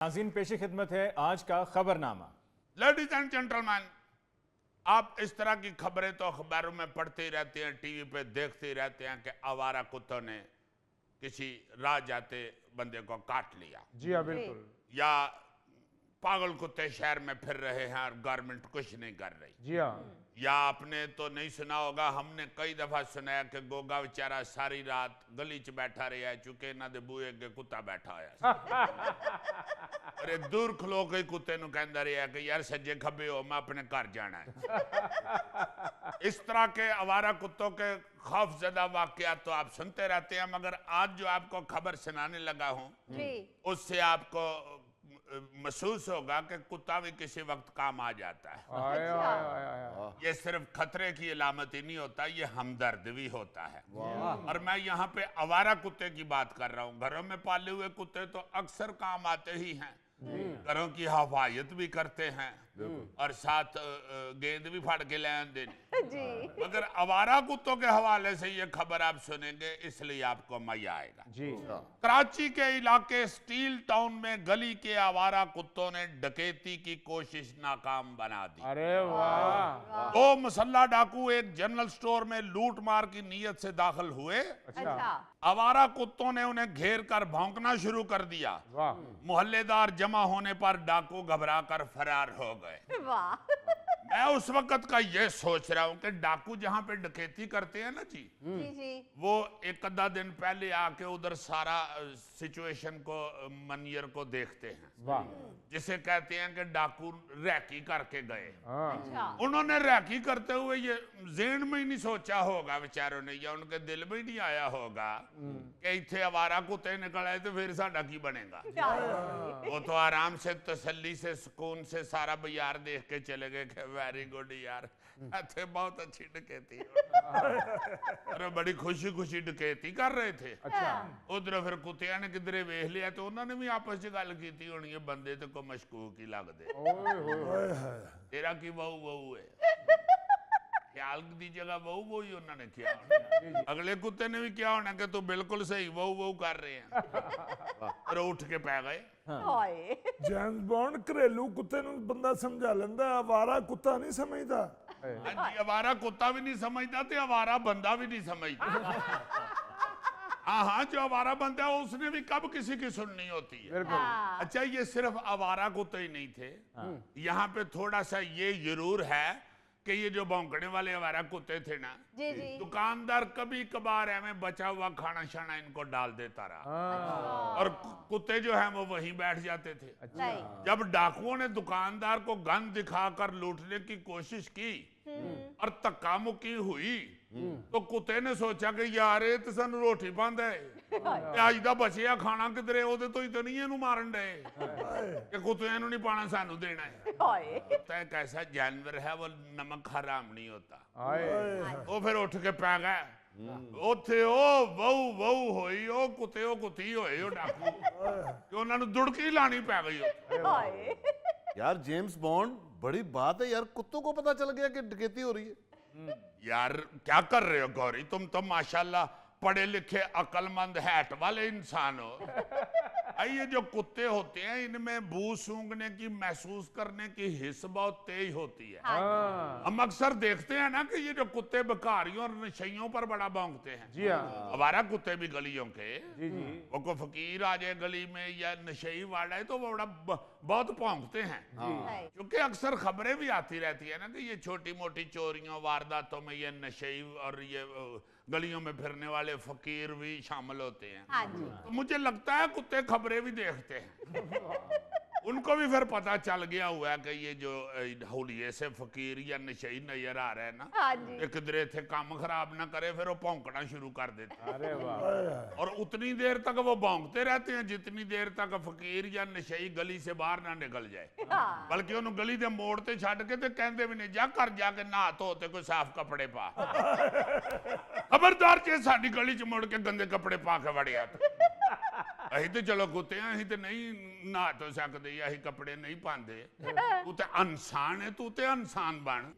नाज़रीन पेशी खिदमत है आज का खबरनामा। लेडीज एंड जेंटलमैन, आप इस तरह की खबरें तो अखबारों में पढ़ते ही रहते हैं, टीवी पे देखते ही रहते हैं कि आवारा कुत्तों ने किसी राह जाते बंदे को काट लिया। जी हाँ, बिल्कुल। या पागल कुत्ते शहर में फिर रहे हैं और गवर्नमेंट कुछ नहीं कर रही। जी हाँ। या आपने तो नहीं सुना होगा, हमने कई दफा सुना है कि गोगा बेचारा सारी रात गली च बैठा रहा है चूंकि इन्हों के बूहे अगे कुत्ता बैठा होया। अरे दूर खलो के कुत्ते नु कहंदा रहा कि यार सज्जे खब्बे हो, मैं अपने घर जाना है। इस तरह के आवारा कुत्तों के खौफजदा वाकयात तो आप सुनते रहते हैं, मगर आज जो आपको खबर सुनाने लगा हूं उससे आपको महसूस होगा कि कुत्ता भी किसी वक्त काम आ जाता है। ये सिर्फ खतरे की अलामत ही नहीं होता, ये हमदर्द भी होता है। और मैं यहाँ पे आवारा कुत्ते की बात कर रहा हूँ। घरों में पाले हुए कुत्ते तो अक्सर काम आते ही हैं, घरों की हिफाजत भी करते हैं और साथ गेंद भी फाड़ के ले आते हैं। मगर आवारा कुत्तों के हवाले से ये खबर आप सुनेंगे इसलिए आपको मजा आएगा। जी। कराची के इलाके स्टील टाउन में गली के आवारा कुत्तों ने डकैती की कोशिश नाकाम बना दी। अरे वाह। दो मुसल्ला डाकू एक जनरल स्टोर में लूट मार की नीयत से दाखिल हुए। अच्छा। आवारा कुत्तों ने उन्हें घेर कर भौंकना शुरू कर दिया। वाह। मोहल्लेदार जमा होने पर डाकू घबरा कर फरार हो गए। मैं उस वक्त का ये सोच रहा हूँ कि डाकू जहाँ पे डकैती करते हैं ना जी, वो एक आधा दिन पहले आके उधर सारा सिचुएशन को मनियर को देखते हैं। वाह। जिसे कहते हैं कि डाकू रैकी करके गए। हाँ। उन्होंने रैकी करते हुए ये जेन में ही नहीं सोचा होगा बेचारों ने, या उनके दिल में ही नहीं आया होगा कि इतने आवारा कुत्ते निकल आए तो फिर साडा की बनेगा। वो तो आराम से तसल्ली से सुकून से सारा बाजार देख के चले गए कि वेरी गुड यार, इतने बहुत अच्छी डकैती अरे बड़ी खुशी खुशी डकैती कर रहे थे। अच्छा। उधर फिर कुत्तिया ने किधरे वेख लिया तो उन्होंने भी आपस में गल की होनी है, बंदे तो को मशकूक ही लगदे, तेरा की बहू बहू है, ख्याल दी जगह बहू बहू ही उन्होंने किया। अगले कुत्ते ने भी क्या होना कि तू बिल्कुल सही बहू बहू कर रहे हैं और उठ के पै गए। जेम्स बॉन्ड घरेलू कुत्ते नु बंदा समझा लेंदा, आवारा कुत्ता नहीं समझदा। जी, आवारा कुत्ता भी नहीं समझता तो आवारा बंदा भी नहीं समझता। हाँ, जो आवारा बंदा है उसने भी कब किसी की सुननी होती है। अच्छा, ये सिर्फ आवारा कुत्ते ही नहीं थे। यहाँ पे थोड़ा सा ये जरूर है कि ये जो भौंकने वाले आवारा कुत्ते थे ना, दुकानदार कभी कभार हमें बचा हुआ खाना शाना इनको डाल देता रहा और कुत्ते जो है वो वहीं बैठ जाते थे। जब डाकुओं ने दुकानदार को गन दिखाकर लूटने की कोशिश की और धक्का मुक्की हुई तो कुत्ते ने सोचा कि यार ये तो सानू रोटी पांदा है, अज दा बचिया खाना किधरे ओदे तो ही तो नहीं इहनू मारन डे कि कुत्तियां नू नहीं पाना सानू देना है। कुत्ता एक ऐसा जानवर है वो नमक हराम नहीं होता। वो फिर उठ के पै गए उथे, ओ बहु बहु होई, ओ कुत्ते ओ कुत्ती होए, ओ डाकू कि उन्हां नू दुड़की लानी पै गई। यार जेम्स बॉन्ड, बड़ी बात है यार, कुत्तों को पता चल गया कि डकैती हो रही है। यार क्या कर रहे हो गौरी, तुम तो माशाल्लाह पढ़े लिखे अक्लमंद हैट वाले इंसान हो। ये जो कुत्ते होते हैं इनमें बू सूंघने की, महसूस करने की हिस्स बहुत तेज होती है। हम अक्सर देखते हैं ना कि ये जो कुत्ते भिखारियों और नशइयों पर बड़ा भौंकते हैं। जी हाँ। आवारा कुत्ते भी गलियों के, जी जी। वो को फकीर आ जाए गली में या नशई वाला है तो वो बड़ा बहुत भौंकते हैं। क्योंकि अक्सर खबरें भी आती रहती है ना कि ये छोटी मोटी चोरियों वारदातों में ये नशई और ये गलियों में फिरने वाले फकीर भी शामिल होते हैं। तो मुझे लगता है कुत्ते खबरें भी देखते हैं। उनको भी फिर पता चल गया हुआ है कि ये जो हुलिये से फकीर या नशई नजर आ रहा है ना, किधरे थे काम खराब ना करे, फिर वो भौंकना शुरू कर देते हैं। अरे वाह। और उतनी देर तक वो भौंकते रहते हैं जितनी देर तक फकीर या नशई गली से बाहर ना निकल जाए, बल्कि उन्होंने गली के मोड़ ते छड़ के ते कहते भी नहीं जा कर जाके नहा धो ते कोई साफ कपड़े पा। खबरदार जे साडी गली च मुड़ के गंदे कपड़े पा के वड़िया अही तो चलो कुत्ते हैं, अही तो नहीं नहा तो सकते, अही कपड़े नहीं पाते। तू तो इंसान है, तू तो इंसान बन।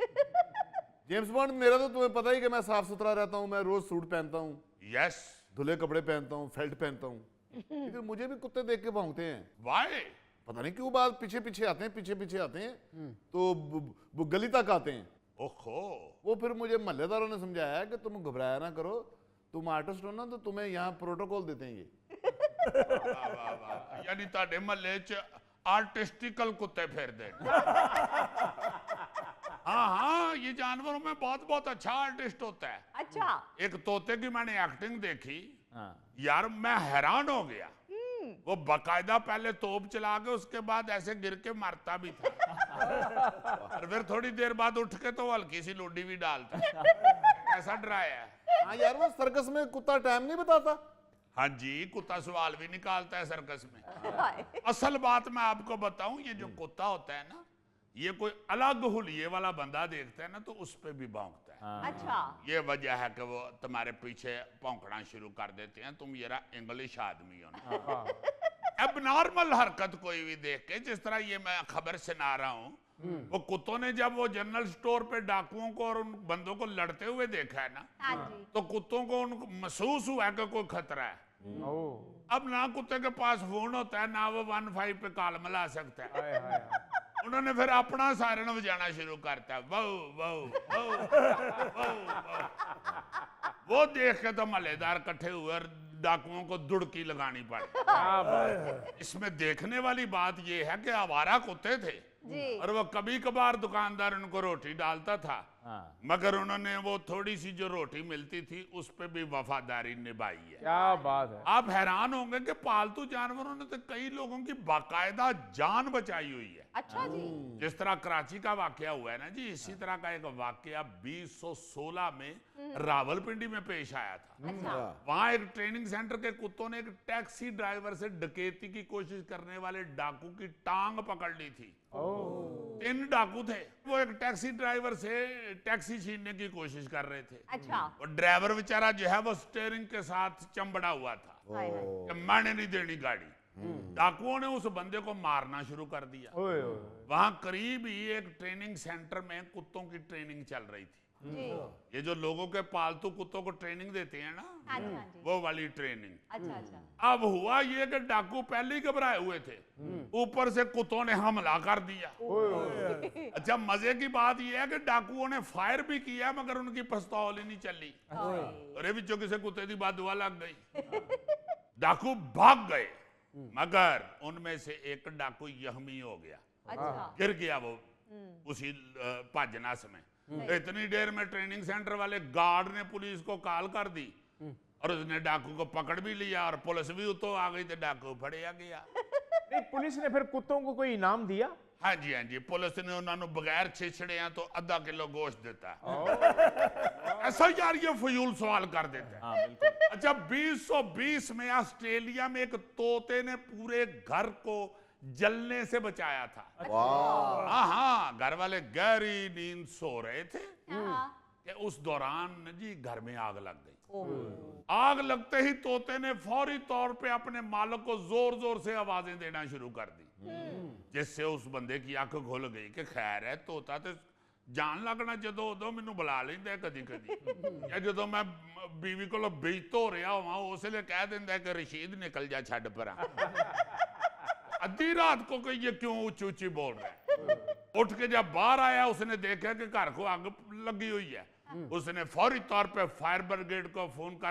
जेम्स बॉन्ड, मेरा तो तुम्हें पता ही कि मैं साफ सुथरा रहता हूँ, मैं रोज सूट पहनता हूँ, यस, धुले कपड़े पहनता हूँ, फेल्ट पहनता हूँ, लेकिन मुझे भी कुत्ते देख के भौंकते हैं। वाई पता नहीं क्यों बात पीछे पीछे आते हैं, पीछे पीछे आते हैं, तो वो गली तक आते हैं। ओहो, वो फिर मुझे मोहल्लेदारों ने समझाया कि तुम घबराया ना करो, तुम आर्टिस्ट हो ना, तो तुम्हें यहाँ प्रोटोकॉल देते हैं ये। वाह वाह वाह, यानी ताडे महल्ले च आर्टिस्टिकल कुत्ते फिरदे ने। हाँ हाँ, ये जानवरों में बहुत बहुत अच्छा आर्टिस्ट होता है। अच्छा। एक तोते की मैंने एक्टिंग देखी, हाँ। यार मैं हैरान हो गया। वो बकायदा पहले तोप चला के उसके बाद ऐसे गिर के मरता भी था और फिर थोड़ी देर बाद उठ के तो हल्की सी लूडी भी डालता। ऐसा डराया है। हाँ यार, वो सर्कस में कुत्ता टाइम नहीं बताता। हाँ जी, कुत्ता सवाल भी निकालता है सर्कस में। हाय। असल बात मैं आपको बताऊं, ये जो कुत्ता होता है ना, ये कोई अलग हुलिये वाला बंदा देखता है ना तो उस पे भी भौंकता है। अच्छा। ये वजह है कि वो तुम्हारे पीछे भौंकना शुरू कर देते हैं, तुम ये इंग्लिश आदमी हो ना। अब नॉर्मल हरकत कोई भी देख के, जिस तरह ये मैं खबर सुना रहा हूँ, वो कुत्तों ने जब वो जनरल स्टोर पे डाकुओं को और उन बंदों को लड़ते हुए देखा है ना, हाँ जी। तो कुत्तों को उनको महसूस हुआ कि कोई खतरा है। अब ना कुत्ते के पास फोन होता है, ना वो 15 पे कॉल मिला सकता है। हाय हाय। उन्होंने फिर अपना सायरन बजाना शुरू करता है, वो वो देख के तो मलेदार इकट्ठे हुए और डाकुओं को दुड़की लगानी पड़ी। इसमें देखने वाली बात ये है कि आवारा कुत्ते थे जी। और वो कभी कभार दुकानदार उनको रोटी डालता था, मगर उन्होंने वो थोड़ी सी जो रोटी मिलती थी उस पे भी वफादारी निभाई है। क्या बात है। आप हैरान होंगे कि पालतू जानवरों ने तो कई लोगों की बाकायदा जान बचाई हुई है। अच्छा जी। जिस तरह कराची का वाकया हुआ है ना जी, इसी तरह का एक वाकया 2016 में रावलपिंडी में पेश आया था। अच्छा। वहां एक ट्रेनिंग सेंटर के कुत्तों ने एक टैक्सी ड्राइवर से डकैती की कोशिश करने वाले डाकू की टांग पकड़ ली थी। 3 डाकू थे, वो एक टैक्सी ड्राइवर से टैक्सी छीनने की कोशिश कर रहे थे। अच्छा। और ड्राइवर बेचारा जो है वो स्टीयरिंग के साथ चंबड़ा हुआ था हाय हाय। कि मैंने नहीं देनी गाड़ी। डाकुओं ने उस बंदे को मारना शुरू कर दिया। वहां करीब ही एक ट्रेनिंग सेंटर में कुत्तों की ट्रेनिंग चल रही थी। जी। ये जो लोगों के पालतू कुत्तों को ट्रेनिंग देते हैं ना, हाँ जी हाँ जी। वो वाली ट्रेनिंग। अच्छा अच्छा। अब हुआ ये कि डाकू पहले ही घबराए हुए थे, ऊपर से कुत्तों ने हमला कर दिया। अच्छा, मजे की बात यह है कि डाकुओं ने फायर भी किया मगर उनकी पिस्तौल ही नहीं चली। अरे बिचो किसी कुत्ते की बददुआ लग गई। डाकू भाग गए, मगर उनमें से एक डाकू यहमी हो गया, अच्छा। गिर गया वो उसी भजनास में। इतनी देर में ट्रेनिंग सेंटर वाले गार्ड ने पुलिस को कॉल कर दी और उसने डाकू को पकड़ भी लिया और पुलिस भी उतो आ गई तो डाकू फड़िया गया। नहीं, पुलिस ने फिर कुत्तों को कोई इनाम दिया? हाँ जी, पुलिस ने उन्होंने बगैर छिछड़िया तो आधा किलो गोश्त देता ऐसा यार ये फजूल सवाल कर देता है। हाँ बिल्कुल। अच्छा, 2020 में ऑस्ट्रेलिया में एक तोते ने पूरे घर को जलने से बचाया था। हाँ, घर वाले गहरी नींद सो रहे थे कि उस दौरान जी घर में आग लग गई। आग लगते ही तोते ने फौरी तौर पे अपने मालिक को जोर जोर से आवाजें देना शुरू कर दी, जिससे उस बंदे की आंख खुल गई कि खैर है, तोता तो जान लगना जदों उदों मैनू बुला लेंदा कदी कदी, या जदों मैं बीवी को बेइज्जत हो रहा होवां उसले कह दिंदा कि रशीद निकल जा छड्ड परां। अद्धी रात को कि ये क्यों ऊंची ऊंची बोल रहा है। उठ के जब बाहर आया उसने देखा कि घर को आग लगी हुई है। उसने फौरी तौर पे फायर ब्रिगेड को फोन कर